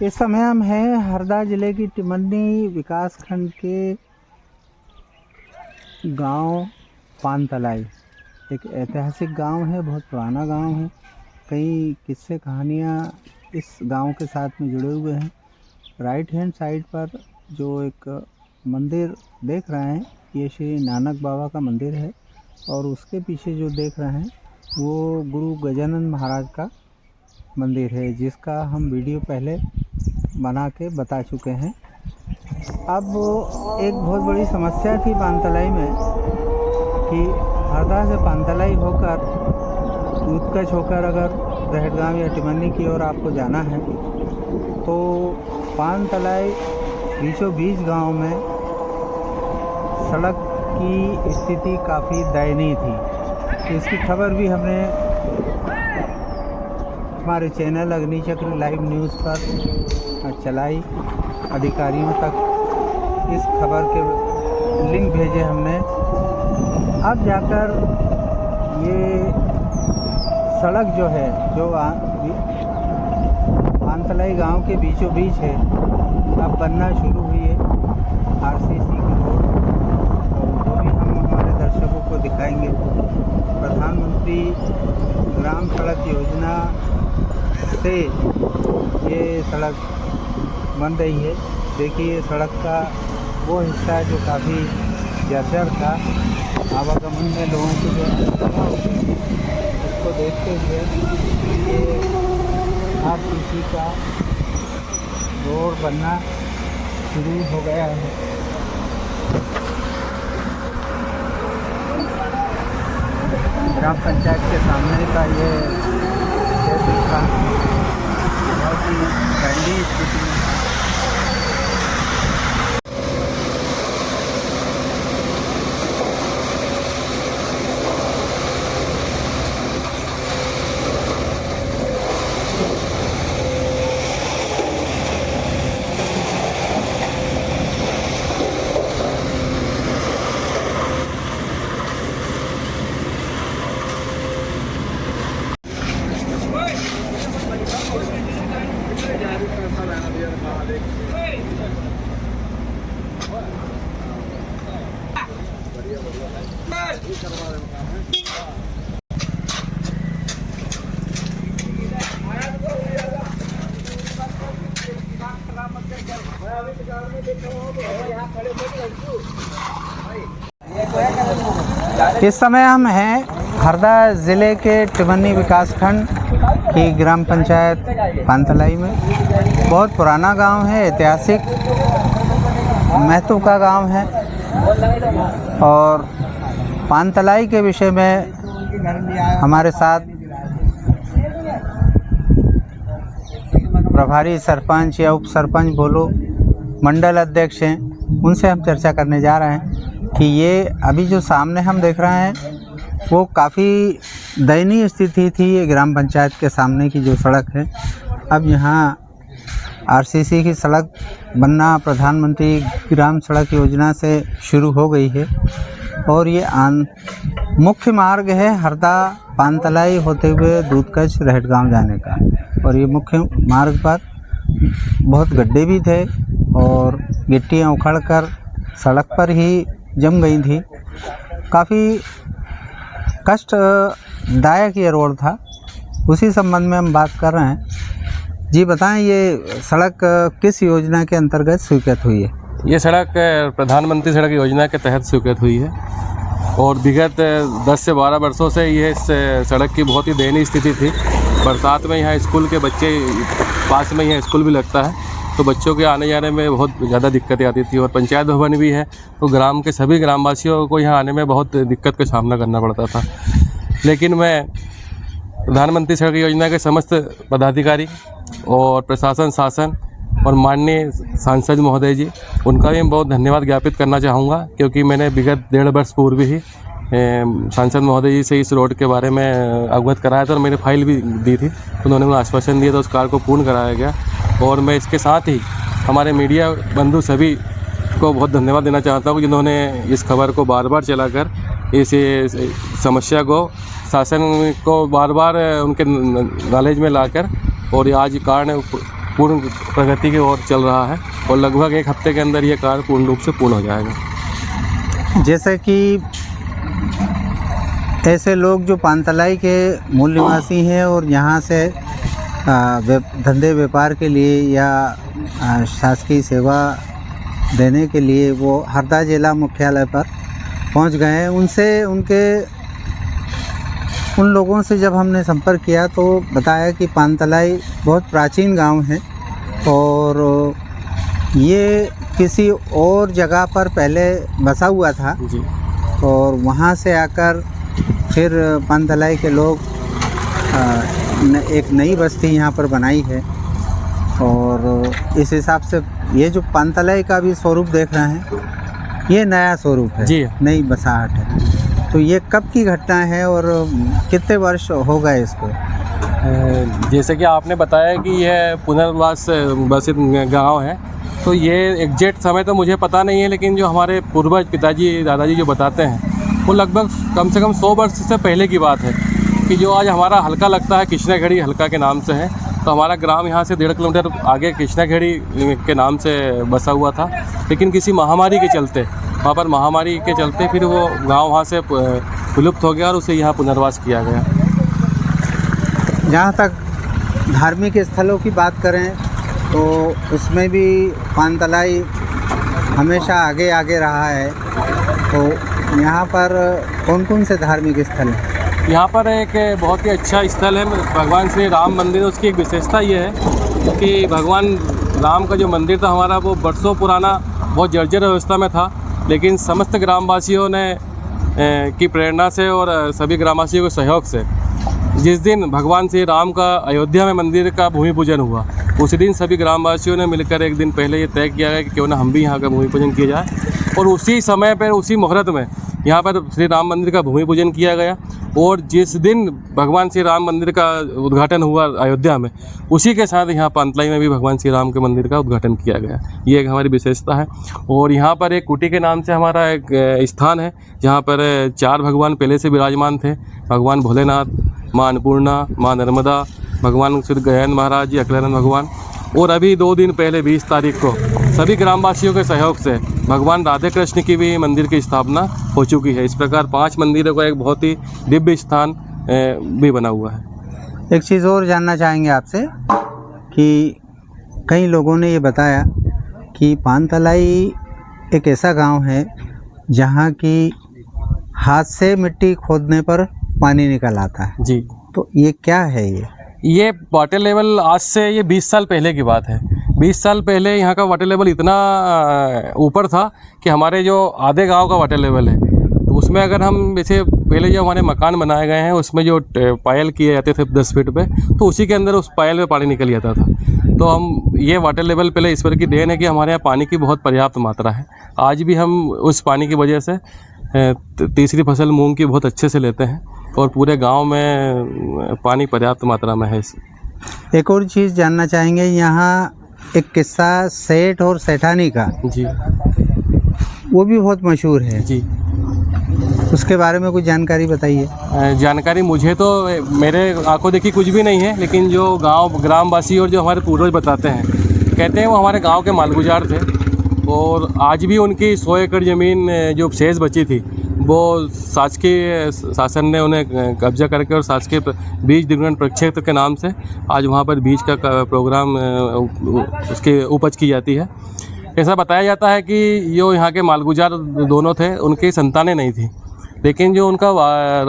इस समय हम हैं हरदा जिले की टिमरनी विकास खंड के गांव पानतलाई। एक ऐतिहासिक गांव है, बहुत पुराना गांव है। कई किस्से कहानियाँ इस गांव के साथ में जुड़े हुए हैं। राइट हैंड साइड पर जो एक मंदिर देख रहे हैं, ये श्री नानक बाबा का मंदिर है, और उसके पीछे जो देख रहे हैं वो गुरु गजानन महाराज का मंदिर है, जिसका हम वीडियो पहले बना के बता चुके हैं। अब एक बहुत बड़ी समस्या थी पानतलाई में कि हरदा से पानतलाई होकर दूधकच होकर अगर रहटगांव या टिमरनी की ओर आपको जाना है तो पानतलाई बीचों बीच गांव में सड़क की स्थिति काफ़ी दयनीय थी। इसकी खबर भी हमने हमारे चैनल अग्निचक्र लाइव न्यूज़ पर चलाई। अधिकारियों तक इस खबर के लिंक भेजे हमने। अब जाकर ये सड़क जो है, जो पानतलाई गांव के बीचों बीच है, अब बनना शुरू हुई है आरसीसी की रोड। तो वो भी हम हमारे दर्शकों को दिखाएंगे। प्रधानमंत्री ग्राम सड़क योजना से ये सड़क बन रही है। देखिए, सड़क का वो हिस्सा जो काफ़ी जर्जर था, आवागमन में लोगों को जो असुविधा होती है, उसको देखते हुए ये आरसीसी का रोड बनना शुरू हो गया है। ग्राम पंचायत के सामने का ये क्षेत्र था, बहुत ही दयनीय स्थिति में था। इस समय हम हैं हरदा ज़िले के टिमरनी विकास खंड की ग्राम पंचायत पानतलाई में। बहुत पुराना गांव है, ऐतिहासिक महत्व का गांव है। और पानतलाई के विषय में हमारे साथ प्रभारी सरपंच या उप सरपंच बोलो, मंडल अध्यक्ष हैं, उनसे हम चर्चा करने जा रहे हैं कि ये अभी जो सामने हम देख रहे हैं वो काफ़ी दयनीय स्थिति थी। ये ग्राम पंचायत के सामने की जो सड़क है, अब यहाँ आरसीसी की सड़क बनना प्रधानमंत्री ग्राम सड़क योजना से शुरू हो गई है। और ये मुख्य मार्ग है हरदा पानतलाई होते हुए दूधकच रहटगांव जाने का। और ये मुख्य मार्ग पर बहुत गड्ढे भी थे और गिट्टियाँ उखड़कर सड़क पर ही जम गई थी। काफ़ी कष्टदायक ये रोड था। उसी संबंध में हम बात कर रहे हैं। जी बताएं, ये सड़क किस योजना के अंतर्गत स्वीकृत हुई है? ये सड़क प्रधानमंत्री सड़क योजना के तहत स्वीकृत हुई है और विगत 10 से 12 वर्षों से ये इस सड़क की बहुत ही दयनीय स्थिति थी। बरसात में यहाँ स्कूल के बच्चे, पास में यहाँ स्कूल भी लगता है, तो बच्चों के आने जाने में बहुत ज़्यादा दिक्कतें आती थी। और पंचायत भवन भी है, तो ग्राम के सभी ग्रामवासियों को यहाँ आने में बहुत दिक्कत का सामना करना पड़ता था। लेकिन मैं प्रधानमंत्री सड़क योजना के समस्त पदाधिकारी और प्रशासन, शासन और माननीय सांसद महोदय जी, उनका भी मैं बहुत धन्यवाद ज्ञापित करना चाहूँगा, क्योंकि मैंने विगत 1.5 वर्ष पूर्व ही सांसद महोदय जी से इस रोड के बारे में अवगत कराया था और मैंने फाइल भी दी थी। उन्होंने मुझे आश्वासन दिया था, उस कार्य को पूर्ण कराया गया। और मैं इसके साथ ही हमारे मीडिया बंधु सभी को बहुत धन्यवाद देना चाहता हूँ, जिन्होंने इस खबर को बार बार चलाकर इस समस्या को, शासन को बार बार उनके नॉलेज में लाकर और आज कारण पूर्ण प्रगति की ओर चल रहा है और लगभग 1 हफ्ते के अंदर ये कार्य पूर्ण रूप से पूर्ण हो जाएगा। जैसे कि ऐसे लोग जो पानतलाई के मूल निवासी हैं और यहाँ से धंधे व्यापार के लिए या शासकीय सेवा देने के लिए वो हरदा जिला मुख्यालय पर पहुँच गए हैं, उन लोगों से जब हमने संपर्क किया तो बताया कि पानतलाई बहुत प्राचीन गांव है और ये किसी और जगह पर पहले बसा हुआ था जी। और वहाँ से आकर फिर पानतलाई के लोग एक नई बस्ती यहाँ पर बनाई है और इस हिसाब से ये जो पानतलाई का भी स्वरूप देख रहे हैं ये नया स्वरूप है जी, नई बसाहट है। तो ये कब की घटना है और कितने वर्ष हो गए इसको? जैसे कि आपने बताया कि यह पुनर्वास बसित गांव है, तो ये एग्जैक्ट समय तो मुझे पता नहीं है, लेकिन जो हमारे पूर्वज पिताजी दादाजी जो बताते हैं वो लगभग कम से कम 100 वर्ष से पहले की बात है कि जो आज हमारा हल्का लगता है कृष्णाखेड़ी हल्का के नाम से है, तो हमारा ग्राम यहाँ से 1.5 किलोमीटर आगे कृष्णाखेड़ी के नाम से बसा हुआ था। लेकिन किसी महामारी के चलते वहाँ पर महामारी के चलते फिर वो गांव वहाँ से विलुप्त हो गया और उसे यहाँ पुनर्वास किया गया। जहाँ तक धार्मिक स्थलों की बात करें तो उसमें भी पानतलाई हमेशा आगे आगे रहा है, तो यहाँ पर कौन कौन से धार्मिक स्थल हैं? यहाँ पर एक बहुत ही अच्छा स्थल है भगवान श्री राम मंदिर। उसकी एक विशेषता ये है कि भगवान राम का जो मंदिर था हमारा वो बरसों पुराना बहुत जर्जर अवस्था में था, लेकिन समस्त ग्रामवासियों ने की प्रेरणा से और सभी ग्रामवासियों के सहयोग से जिस दिन भगवान श्री राम का अयोध्या में मंदिर का भूमि पूजन हुआ उसी दिन सभी ग्रामवासियों ने मिलकर एक दिन पहले ये तय किया गया कि क्यों ना हम भी यहाँ का भूमि पूजन किया जाए, और उसी समय पर उसी मुहूर्त में यहाँ पर श्री राम मंदिर का भूमि पूजन किया गया। और जिस दिन भगवान श्री राम मंदिर का उद्घाटन हुआ अयोध्या में, उसी के साथ यहाँ पानतलाई में भी भगवान श्री राम के मंदिर का उद्घाटन किया गया। ये एक हमारी विशेषता है। और यहाँ पर एक कुटी के नाम से हमारा एक स्थान है जहाँ पर 4 भगवान पहले से विराजमान थे, भगवान भोलेनाथ, माँ अन्नपूर्णा, माँ नर्मदा, भगवान श्री गजानन महाराज जी, अकलानंद भगवान। और अभी 2 दिन पहले 20 तारीख को सभी ग्रामवासियों के सहयोग से भगवान राधे कृष्ण की भी मंदिर की स्थापना हो चुकी है। इस प्रकार 5 मंदिरों का एक बहुत ही दिव्य स्थान भी बना हुआ है। एक चीज़ और जानना चाहेंगे आपसे कि कई लोगों ने ये बताया कि पानतलाई एक ऐसा गांव है जहां की हाथ से मिट्टी खोदने पर पानी निकल आता है जी। तो ये क्या है? ये वाटर लेवल आज से ये 20 साल पहले की बात है। 20 साल पहले यहाँ का वाटर लेवल इतना ऊपर था कि हमारे जो आधे गांव का वाटर लेवल है तो उसमें अगर हम जैसे पहले जो हमारे मकान बनाए गए हैं उसमें जो पायल किए जाते थे 10 फीट पे, तो उसी के अंदर उस पायल में पानी निकल जाता था। तो हम ये वाटर लेवल पहले ईश्वर की देन है कि हमारे यहाँ पानी की बहुत पर्याप्त मात्रा है। आज भी हम उस पानी की वजह से तीसरी फसल मूंग की बहुत अच्छे से लेते हैं और पूरे गांव में पानी पर्याप्त मात्रा में है। एक और चीज़ जानना चाहेंगे, यहाँ एक किस्सा सेठ और सेठानी का जी, वो भी बहुत मशहूर है जी, उसके बारे में कुछ जानकारी बताइए। जानकारी मुझे तो मेरे आंखों देखी कुछ भी नहीं है, लेकिन जो ग्रामवासी और जो हमारे पूर्वज बताते हैं, कहते हैं वो हमारे गांव के मालगुजार थे और आज भी उनकी 100 एकड़ ज़मीन जो शेष बची थी वो शासकीय शासन ने उन्हें कब्जा करके और शासकीय बीज दिग्भ्रमण प्रक्षेत्र के नाम से आज वहाँ पर बीज का प्रोग्राम उसके उपज की जाती है। ऐसा बताया जाता है कि जो यहाँ के मालगुजार दोनों थे उनकी संतानें नहीं थी, लेकिन जो उनका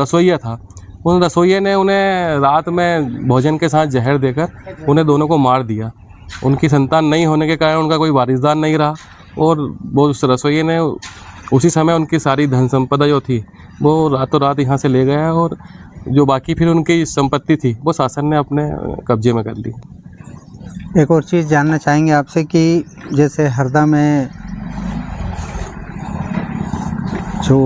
रसोइया था उन रसोइये ने उन्हें रात में भोजन के साथ जहर देकर उन्हें दोनों को मार दिया। उनकी संतान नहीं होने के कारण उनका कोई वारिसदार नहीं रहा और वो उस रसोइये ने उसी समय उनकी सारी धन संपदा जो थी वो रातों रात यहाँ से ले गया और जो बाकी फिर उनकी संपत्ति थी वो शासन ने अपने कब्जे में कर ली। एक और चीज़ जानना चाहेंगे आपसे कि जैसे हरदा में जो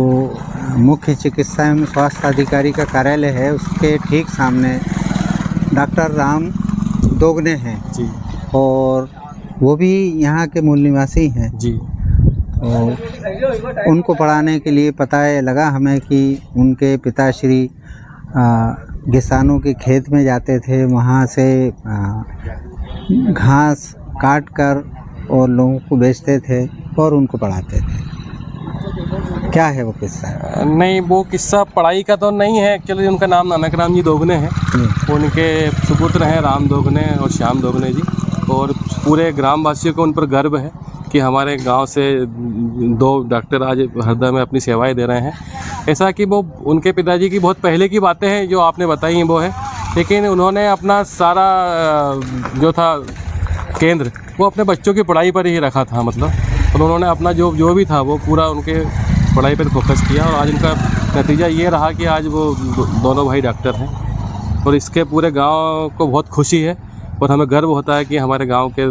मुख्य चिकित्सा एवं स्वास्थ्य अधिकारी का कार्यालय है उसके ठीक सामने डॉक्टर राम दोगने हैं जी, और वो भी यहाँ के मूल निवासी हैं जी। और उनको पढ़ाने के लिए पता लगा हमें कि उनके पिताश्री किसानों के खेत में जाते थे, वहाँ से घास काट कर और लोगों को बेचते थे और उनको पढ़ाते थे। क्या है वो किस्सा? नहीं, वो किस्सा पढ़ाई का तो नहीं है एक्चुअली। उनका नाम नानक राम जी दोगने है। उनके सुपुत्र हैं राम दोगने और श्याम दोगने जी। और पूरे ग्रामवासियों को उन पर गर्व है कि हमारे गांव से 2 डॉक्टर आज हरदा में अपनी सेवाएं दे रहे हैं। ऐसा कि वो उनके पिताजी की बहुत पहले की बातें हैं जो आपने बताई हैं वो है, लेकिन उन्होंने अपना सारा जो था केंद्र वो अपने बच्चों की पढ़ाई पर ही रखा था। मतलब और उन्होंने अपना जो भी था वो पूरा उनके पढ़ाई पर फोकस किया और आज उनका नतीजा ये रहा कि आज वो दोनों भाई डॉक्टर हैं। और इसके पूरे गांव को बहुत खुशी है और हमें गर्व होता है कि हमारे गांव के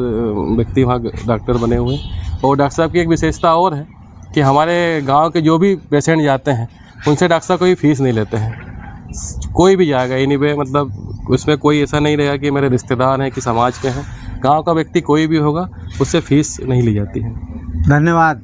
व्यक्ति वहाँ डॉक्टर बने हुए हैं। और डॉक्टर साहब की एक विशेषता और है कि हमारे गांव के जो भी पेशेंट जाते हैं उनसे डॉक्टर साहब कोई फ़ीस नहीं लेते हैं। कोई भी जाएगा एनीवे, मतलब उसमें कोई ऐसा नहीं रहेगा कि मेरे रिश्तेदार हैं कि समाज के हैं। गांव का व्यक्ति कोई भी होगा उससे फ़ीस नहीं ली जाती है। धन्यवाद।